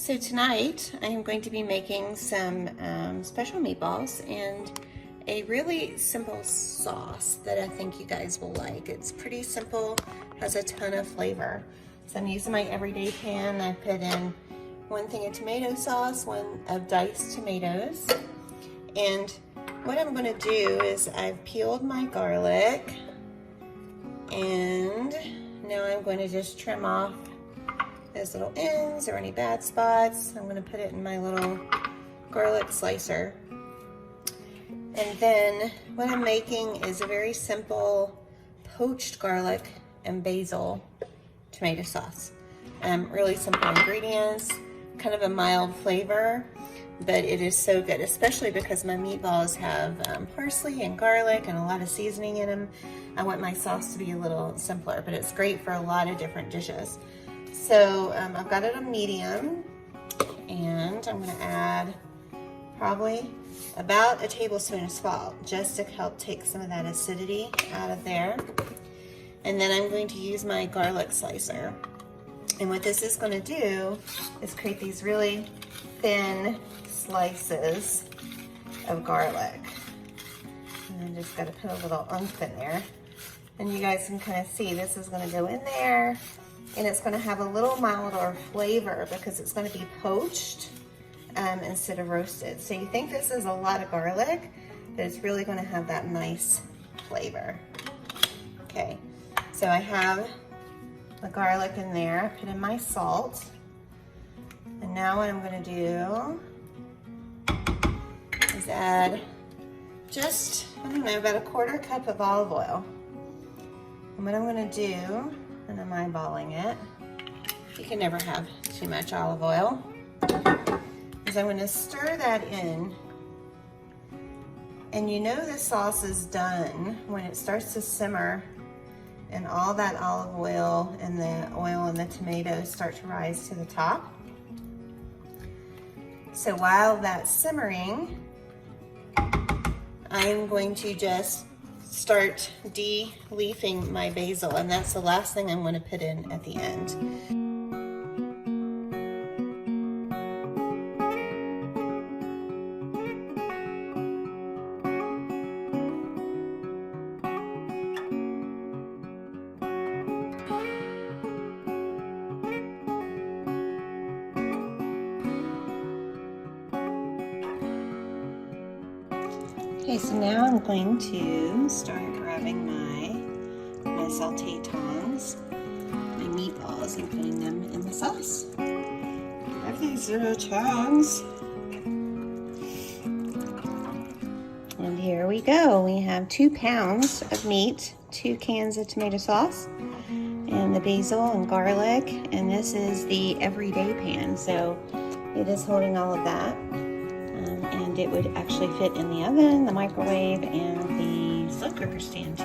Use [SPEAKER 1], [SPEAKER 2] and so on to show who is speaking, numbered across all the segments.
[SPEAKER 1] So tonight I am going to be making some special meatballs and a really simple sauce that I think you guys will like. It's pretty simple, has a ton of flavor. So I'm using my everyday pan. I put in 1 thing of tomato sauce, 1 of diced tomatoes. And what I'm gonna do is I've peeled my garlic and now I'm going to just trim off those little ends or any bad spots. I'm gonna put it in my little garlic slicer. And then what I'm making is a very simple poached garlic and basil tomato sauce. Really simple ingredients, kind of a mild flavor, but it is so good, especially because my meatballs have parsley and garlic and a lot of seasoning in them. I want my sauce to be a little simpler, but it's great for a lot of different dishes. So I've got it on medium, and I'm gonna add probably about a tablespoon of salt just to help take some of that acidity out of there. And then I'm going to use my garlic slicer. And what this is gonna do is create these really thin slices of garlic. And I just gotta put a little oomph in there. And you guys can kind of see this is gonna go in there, and it's gonna have a little milder flavor because it's gonna be poached instead of roasted. So you think this is a lot of garlic, but it's really gonna have that nice flavor. Okay, so I have the garlic in there, I put in my salt, and now what I'm gonna do is add just, I don't know, about a 1/4 cup of olive oil. And what I'm gonna do, and I'm eyeballing it, you can never have too much olive oil, is I'm gonna stir that in. And you know the sauce is done when it starts to simmer and all that olive oil and the tomatoes start to rise to the top. So while that's simmering, I am going to just start de-leafing my basil, and that's the last thing I'm going to put in at the end. Okay, so now I'm going to start grabbing my sauté tongs, my meatballs, and putting them in the sauce. Grab these little tongs. And here we go. We have 2 pounds of meat, 2 cans of tomato sauce, and the basil and garlic. And this is the everyday pan, so it is holding all of that. And it would actually fit in the oven, the microwave, and the slow cooker stand too.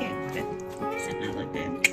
[SPEAKER 1] But doesn't that look good?